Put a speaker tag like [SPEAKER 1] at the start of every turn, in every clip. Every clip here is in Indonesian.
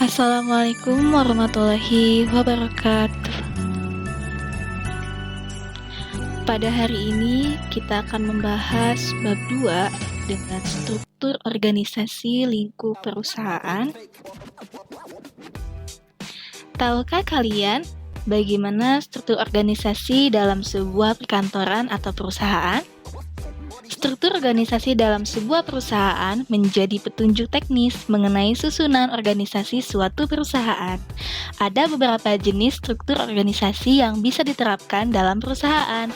[SPEAKER 1] Assalamualaikum warahmatullahi wabarakatuh. Pada hari ini kita akan membahas bab 2 dengan struktur organisasi lingkup perusahaan. Tahukah kalian bagaimana struktur organisasi dalam sebuah perkantoran atau perusahaan? Struktur organisasi dalam sebuah perusahaan menjadi petunjuk teknis mengenai susunan organisasi suatu perusahaan. Ada beberapa jenis struktur organisasi yang bisa diterapkan dalam perusahaan.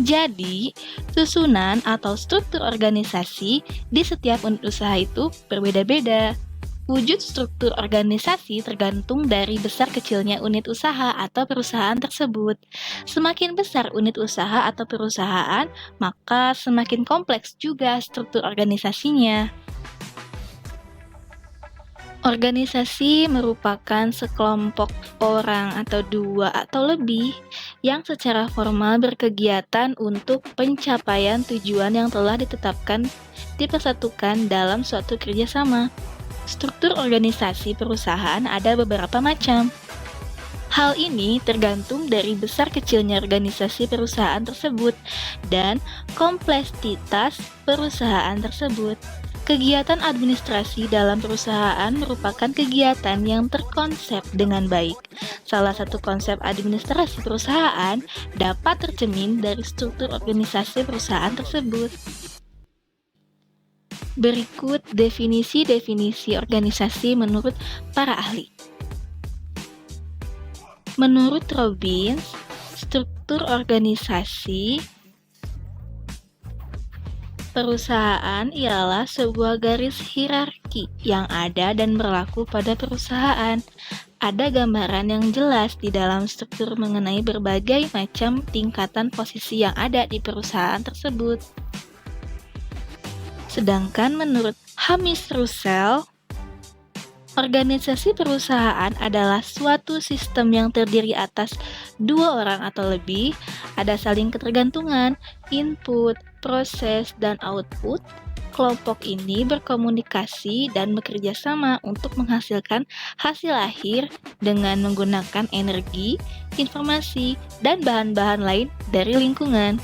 [SPEAKER 1] Jadi, susunan atau struktur organisasi di setiap unit usaha itu berbeda-beda. Wujud struktur organisasi tergantung dari besar kecilnya unit usaha atau perusahaan tersebut. Semakin besar unit usaha atau perusahaan, maka semakin kompleks juga struktur organisasinya. Organisasi merupakan sekelompok orang atau dua atau lebih yang secara formal berkegiatan untuk pencapaian tujuan yang telah ditetapkan dipersatukan dalam suatu kerjasama. Struktur organisasi perusahaan ada beberapa macam. Hal ini tergantung dari besar kecilnya organisasi perusahaan tersebut dan kompleksitas perusahaan tersebut. Kegiatan administrasi dalam perusahaan merupakan kegiatan yang terkonsep dengan baik. Salah satu konsep administrasi perusahaan dapat tercermin dari struktur organisasi perusahaan tersebut. Berikut definisi-definisi organisasi menurut para ahli. Menurut Robbins, struktur organisasi perusahaan ialah sebuah garis hierarki yang ada dan berlaku pada perusahaan. Ada gambaran yang jelas di dalam struktur mengenai berbagai macam tingkatan posisi yang ada di perusahaan tersebut. Sedangkan menurut Hamish Russell, organisasi perusahaan adalah suatu sistem yang terdiri atas dua orang atau lebih, ada saling ketergantungan, input, proses, dan output. Kelompok ini berkomunikasi dan bekerja sama untuk menghasilkan hasil akhir dengan menggunakan energi, informasi, dan bahan-bahan lain dari lingkungan.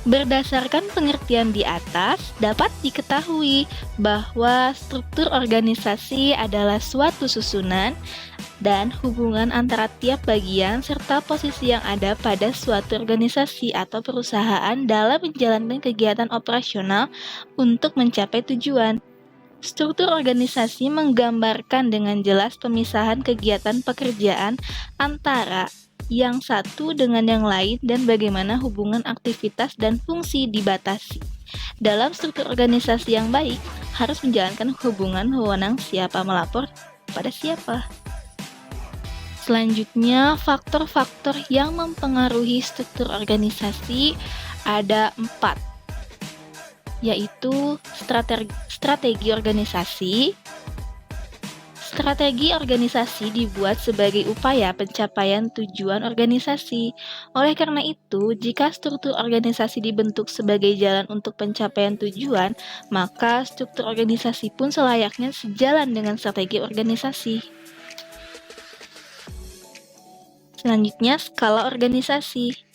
[SPEAKER 1] Berdasarkan pengertian di atas, dapat diketahui bahwa struktur organisasi adalah suatu susunan dan hubungan antara tiap bagian serta posisi yang ada pada suatu organisasi atau perusahaan dalam menjalankan kegiatan operasional untuk mencapai tujuan. Struktur organisasi menggambarkan dengan jelas pemisahan kegiatan pekerjaan antara yang satu dengan yang lain dan bagaimana hubungan aktivitas dan fungsi dibatasi. Dalam struktur organisasi yang baik, harus menjalankan hubungan wewenang siapa melapor pada siapa. Selanjutnya, faktor-faktor yang mempengaruhi struktur organisasi ada 4, yaitu strategi organisasi. Strategi organisasi dibuat sebagai upaya pencapaian tujuan organisasi. Oleh karena itu, jika struktur organisasi dibentuk sebagai jalan untuk pencapaian tujuan, maka struktur organisasi pun selayaknya sejalan dengan strategi organisasi. Selanjutnya, skala organisasi.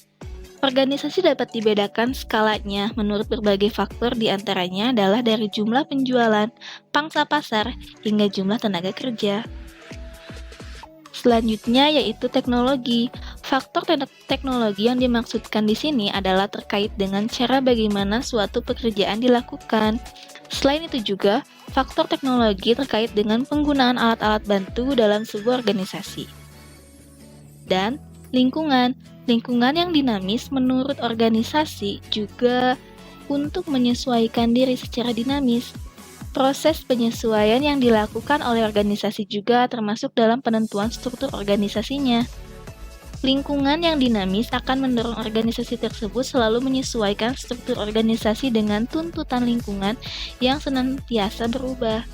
[SPEAKER 1] Organisasi dapat dibedakan skalanya menurut berbagai faktor, diantaranya adalah dari jumlah penjualan, pangsa pasar, hingga jumlah tenaga kerja. Selanjutnya yaitu teknologi. Faktor teknologi yang dimaksudkan di sini adalah terkait dengan cara bagaimana suatu pekerjaan dilakukan. Selain itu juga, faktor teknologi terkait dengan penggunaan alat-alat bantu dalam sebuah organisasi. Dan lingkungan. Lingkungan yang dinamis menurut organisasi juga untuk menyesuaikan diri secara dinamis. Proses penyesuaian yang dilakukan oleh organisasi juga termasuk dalam penentuan struktur organisasinya. Lingkungan yang dinamis akan mendorong organisasi tersebut selalu menyesuaikan struktur organisasi dengan tuntutan lingkungan yang senantiasa berubah.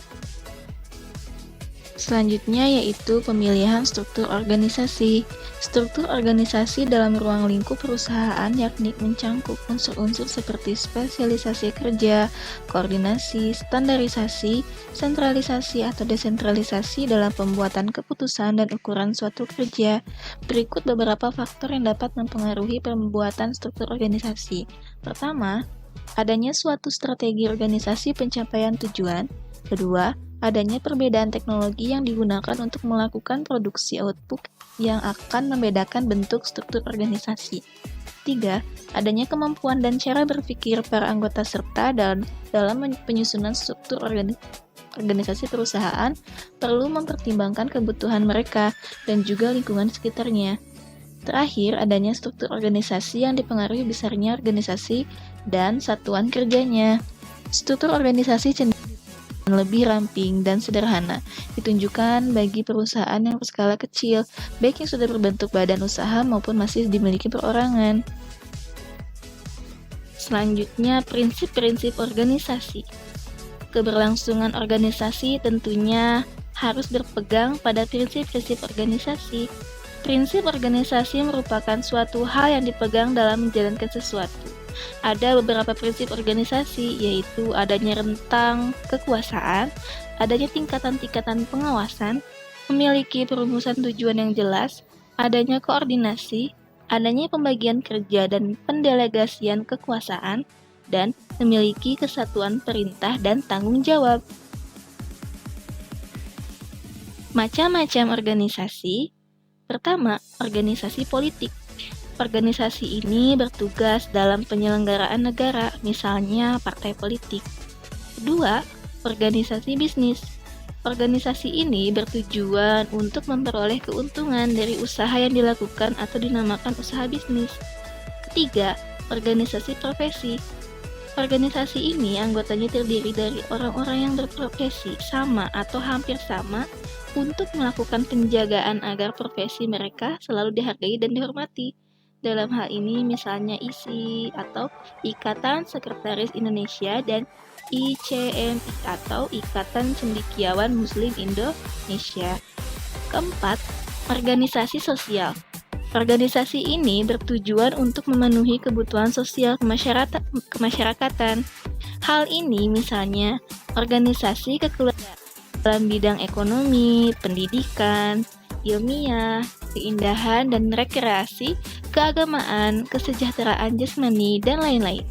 [SPEAKER 1] Selanjutnya yaitu pemilihan struktur organisasi. Struktur organisasi dalam ruang lingkup perusahaan yakni mencangkup unsur-unsur seperti spesialisasi kerja, koordinasi, standarisasi, sentralisasi atau desentralisasi dalam pembuatan keputusan dan ukuran suatu kerja. Berikut beberapa faktor yang dapat mempengaruhi pembuatan struktur organisasi. Pertama, adanya suatu strategi organisasi pencapaian tujuan. Kedua, adanya perbedaan teknologi yang digunakan untuk melakukan produksi output yang akan membedakan bentuk struktur organisasi. 3. Adanya kemampuan dan cara berpikir para anggota serta dalam penyusunan struktur organisasi perusahaan perlu mempertimbangkan kebutuhan mereka dan juga lingkungan sekitarnya. Terakhir, adanya struktur organisasi yang dipengaruhi besarnya organisasi dan satuan kerjanya. Struktur organisasi cenderung lebih ramping dan sederhana ditunjukkan bagi perusahaan yang berskala kecil, baik yang sudah berbentuk badan usaha maupun masih dimiliki perorangan. Selanjutnya, prinsip-prinsip organisasi. Keberlangsungan organisasi tentunya harus berpegang pada prinsip-prinsip organisasi. Prinsip organisasi merupakan suatu hal yang dipegang dalam menjalankan sesuatu. Ada beberapa prinsip organisasi, yaitu adanya rentang kekuasaan, adanya tingkatan-tingkatan pengawasan, memiliki perumusan tujuan yang jelas, adanya koordinasi, adanya pembagian kerja dan pendelegasian kekuasaan, dan memiliki kesatuan perintah dan tanggung jawab. Macam-macam organisasi. Pertama, organisasi politik. Organisasi ini bertugas dalam penyelenggaraan negara, misalnya partai politik. Kedua, organisasi bisnis. Organisasi ini bertujuan untuk memperoleh keuntungan dari usaha yang dilakukan atau dinamakan usaha bisnis. Ketiga, organisasi profesi. Organisasi ini anggotanya terdiri dari orang-orang yang berprofesi sama atau hampir sama untuk melakukan penjagaan agar profesi mereka selalu dihargai dan dihormati. Dalam hal ini misalnya ISI atau Ikatan Sekretaris Indonesia dan ICMI atau Ikatan Cendekiawan Muslim Indonesia. Keempat, organisasi sosial. Organisasi ini bertujuan untuk memenuhi kebutuhan sosial kemasyarakatan. Hal ini misalnya organisasi kekeluargaan dalam bidang ekonomi, pendidikan, ilmiah, keindahan dan rekreasi, keagamaan, kesejahteraan jasmani, dan lain-lain.